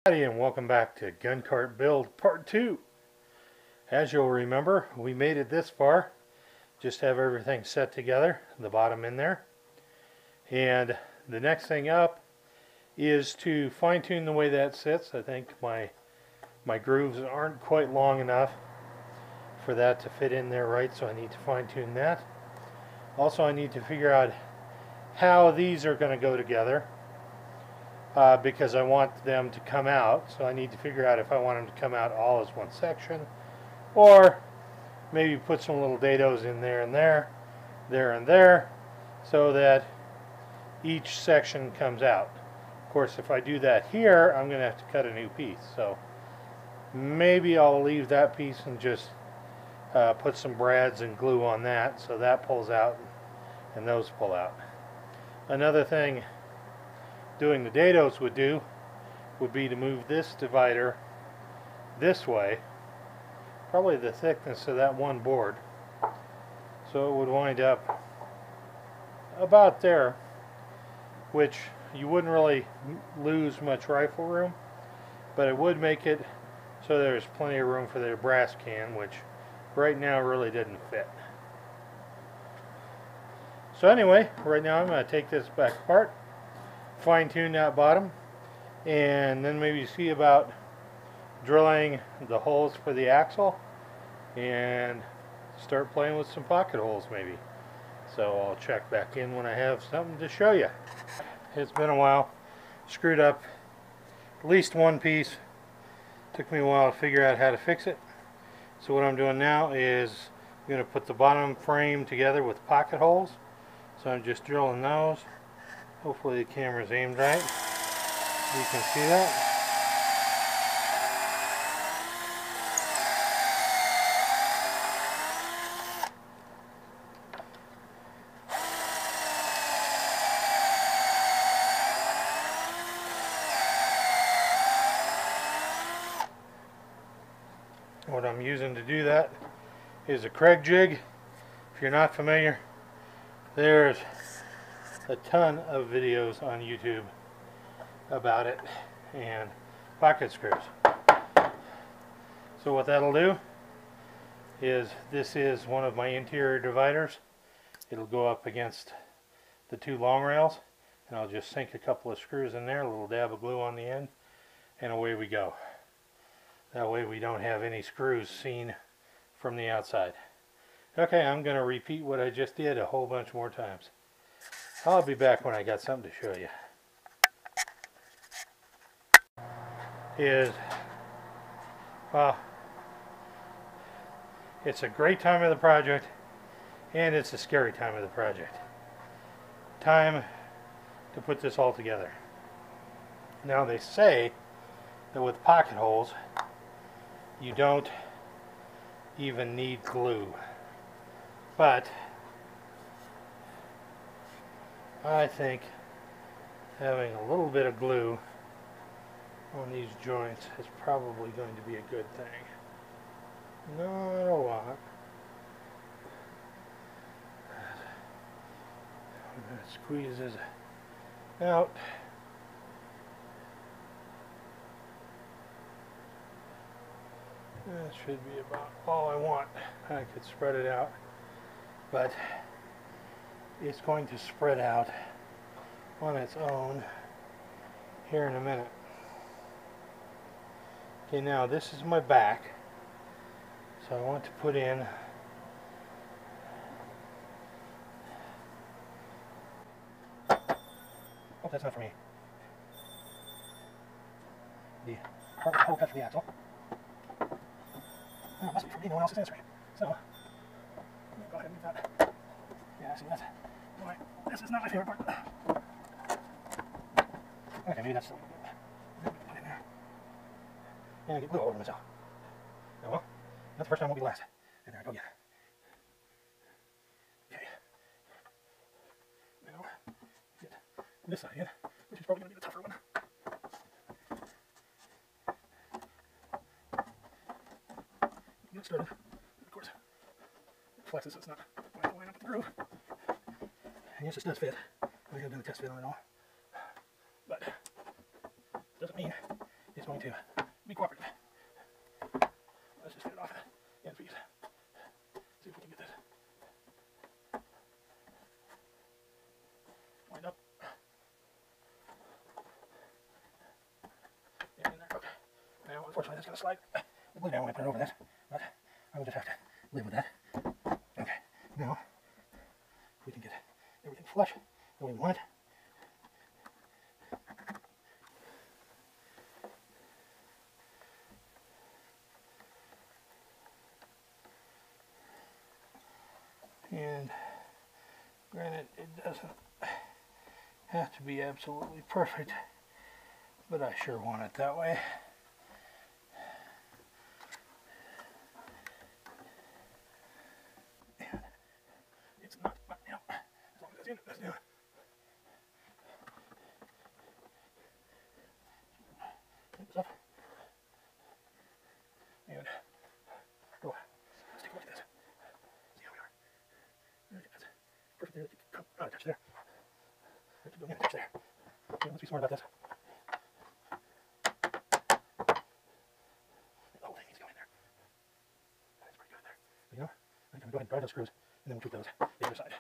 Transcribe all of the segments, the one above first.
Howdy and welcome back to Gun Cart Build Part 2. As you'll remember, we made it this far. Just have everything set together, the bottom in there. And the next thing up is to fine tune the way that sits. I think my grooves aren't quite long enough for that to fit in there right, so I need to fine tune that. Also, I need to figure out how these are going to go together. Because I want them to come out, so I need to figure out if I want them to come out all as one section, or maybe put some little dados in there and there, there and there, so that each section comes out. Of course, if I do that here, I'm going to have to cut a new piece, so maybe I'll leave that piece and just put some brads and glue on that, so that pulls out and those pull out. Another thing doing the dados would be to move this divider this way, probably the thickness of that one board, so it would wind up about there, which you wouldn't really lose much rifle room, but it would make it so there's plenty of room for the brass can, which right now really didn't fit. So anyway, right now I'm going to take this back apart, fine tune that bottom, and then maybe see about drilling the holes for the axle and start playing with some pocket holes maybe. So I'll check back in when I have something to show you. It's been a while. Screwed up at least one piece. Took me a while to figure out how to fix it. So what I'm doing now is I'm going to put the bottom frame together with pocket holes. So I'm just drilling those. Hopefully the camera's aimed right. You can see that. What I'm using to do that is a Kreg jig. If you're not familiar, there's a ton of videos on YouTube about it, and pocket screws. So what that'll do is, this is one of my interior dividers. It'll go up against the two long rails, and I'll just sink a couple of screws in there, a little dab of glue on the end, and away we go. That way we don't have any screws seen from the outside. Okay, I'm going to repeat what I just did a whole bunch more times. I'll be back when I got something to show you. Well, it's a great time of the project, and it's a scary time of the project. Time to put this all together. Now they say that with pocket holes, you don't even need glue. But I think having a little bit of glue on these joints is probably going to be a good thing. Not a lot. I'm going to squeeze this out. That should be about all I want. I could spread it out, but it's going to spread out on its own here in a minute. Okay, now this is my back, so I want to put in oh, that's not for me. The hole cut for the axle. Oh, it must be for me, no one else is answering. So, I'm going to go ahead and move that. Yeah, see, that's why this is not my favorite part. Okay, maybe that's still good. Put in there. And I get glue all over myself. Oh well, not the first time, won't be the last. And there I go again. Okay. Now, get this side in, which is probably going to be the tougher one. Get it started. Of course, it flexes so it's not going to line up with the groove. And yes, this does fit. I have done a test fit on it all. But doesn't mean is going to be cooperative. Let's just get it off the end piece. See if we can get this lined up. Yeah, in there. Okay. Now, unfortunately, that's going to slide. The glue down when I put it over this, but I will just have to live with that. Okay. Now, we can get everything flush the way we want. And granted, it doesn't have to be absolutely perfect, but I sure want it that way. And it's not button out. As long as it's in, that's down. Get this up. And go. Let's take a look at this. See how we are. Okay, that's perfect there. Come out of touch there. Keep going in, touch there. Okay, let's be smart about this. The whole thing needs to go in there. That's pretty good there. So, you know, I'm going to go ahead and drive those screws, and then we'll tweak those the other side.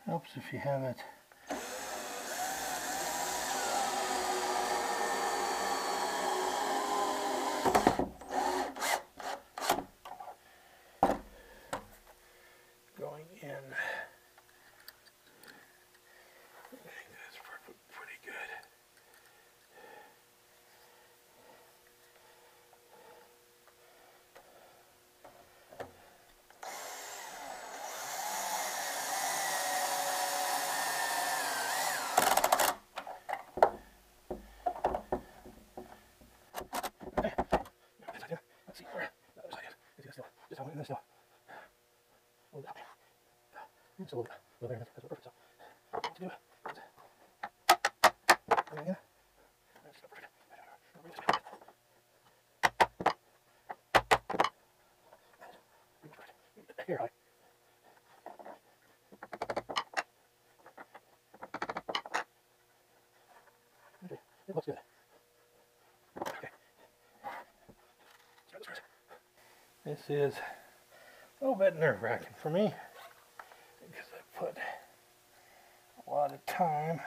Helps if you have it going in. I think that's pretty good. Let's see where the other side is. Is it still? Just how in there still? A little bit. Just a little bit. A little bit. That's perfect. So, let's do it. Bring it in. That's still perfect. Bring this back. Here, high. Okay, it looks good. Okay. Let's try this first. This is a little bit nerve-wracking for me because I put a lot of time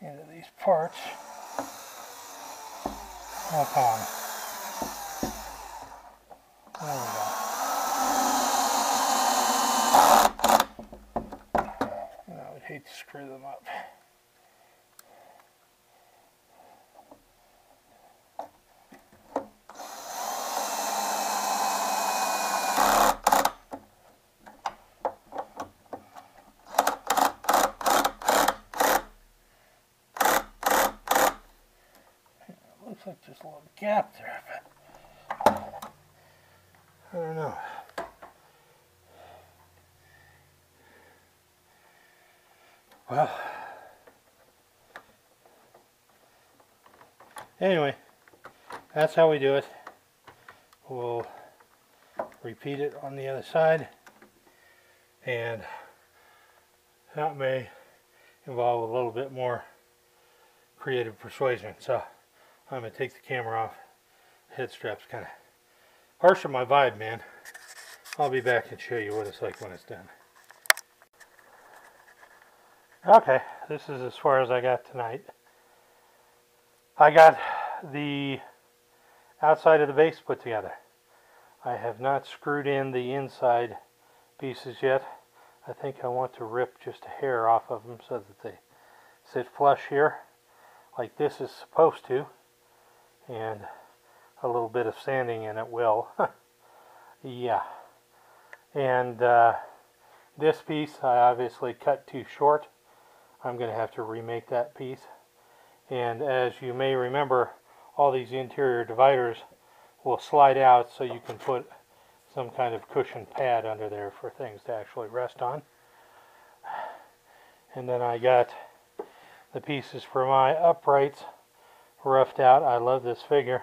into these parts. Oh, come on. There we go. And I would hate to screw them up. Looks like there's a little gap there, but I don't know. Well, anyway, that's how we do it. We'll repeat it on the other side, and that may involve a little bit more creative persuasion. So I'm going to take the camera off. Head strap's kind of harsh on my vibe, man. I'll be back and show you what it's like when it's done. Okay, this is as far as I got tonight. I got the outside of the base put together. I have not screwed in the inside pieces yet. I think I want to rip just a hair off of them so that they sit flush here, like this is supposed to. And a little bit of sanding and it will. Yeah. And this piece I obviously cut too short. I'm going to have to remake that piece. And as you may remember, all these interior dividers will slide out so you can put some kind of cushion pad under there for things to actually rest on. And then I got the pieces for my uprights roughed out. I love this figure.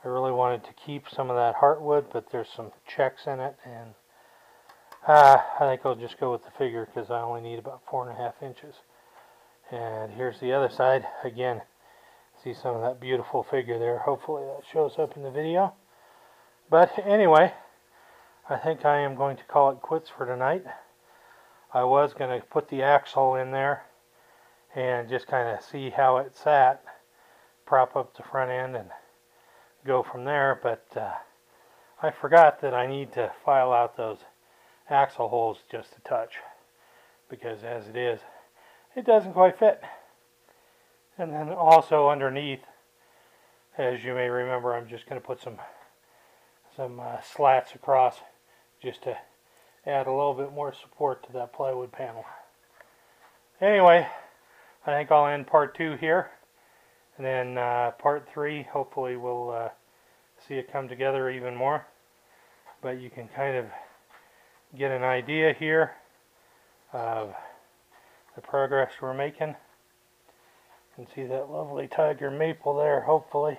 I really wanted to keep some of that heartwood, but there's some checks in it, and I think I'll just go with the figure because I only need about 4.5 inches. And here's the other side. Again, see some of that beautiful figure there. Hopefully that shows up in the video. But anyway, I think I am going to call it quits for tonight. I was going to put the axle in there and just kind of see how it sat, prop up the front end and go from there, but I forgot that I need to file out those axle holes just a touch, because as it is, it doesn't quite fit. And then also underneath, as you may remember, I'm just going to put some slats across just to add a little bit more support to that plywood panel. Anyway, I think I'll end part 2 here, and then part 3 hopefully we'll see it come together even more. But you can kind of get an idea here of the progress we're making. You can see that lovely tiger maple there, hopefully.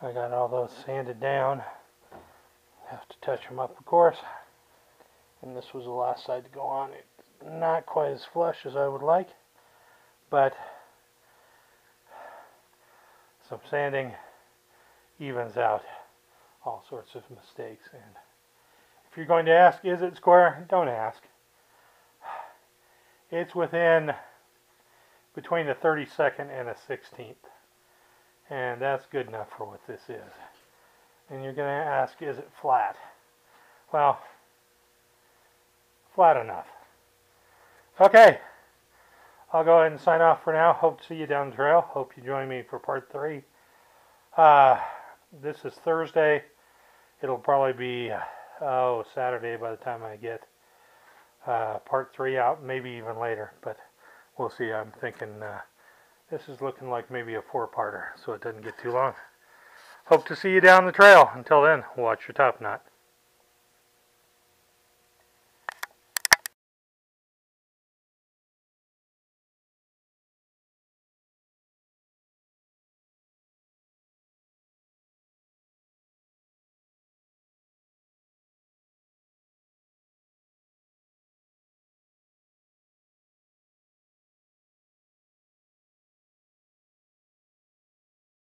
I got all those sanded down. Have to touch them up, of course. And this was the last side to go on. It's not quite as flush as I would like, but some sanding evens out all sorts of mistakes. And if you're going to ask, is it square? Don't ask. It's within between a 32nd and a 16th. And that's good enough for what this is. And you're going to ask, is it flat? Well, flat enough. Okay, I'll go ahead and sign off for now. Hope to see you down the trail. Hope you join me for part 3. This is Thursday. It'll probably be Saturday by the time I get part 3 out, maybe even later, but we'll see. I'm thinking this is looking like maybe a 4-parter, so it doesn't get too long. Hope to see you down the trail. Until then, watch your top knot.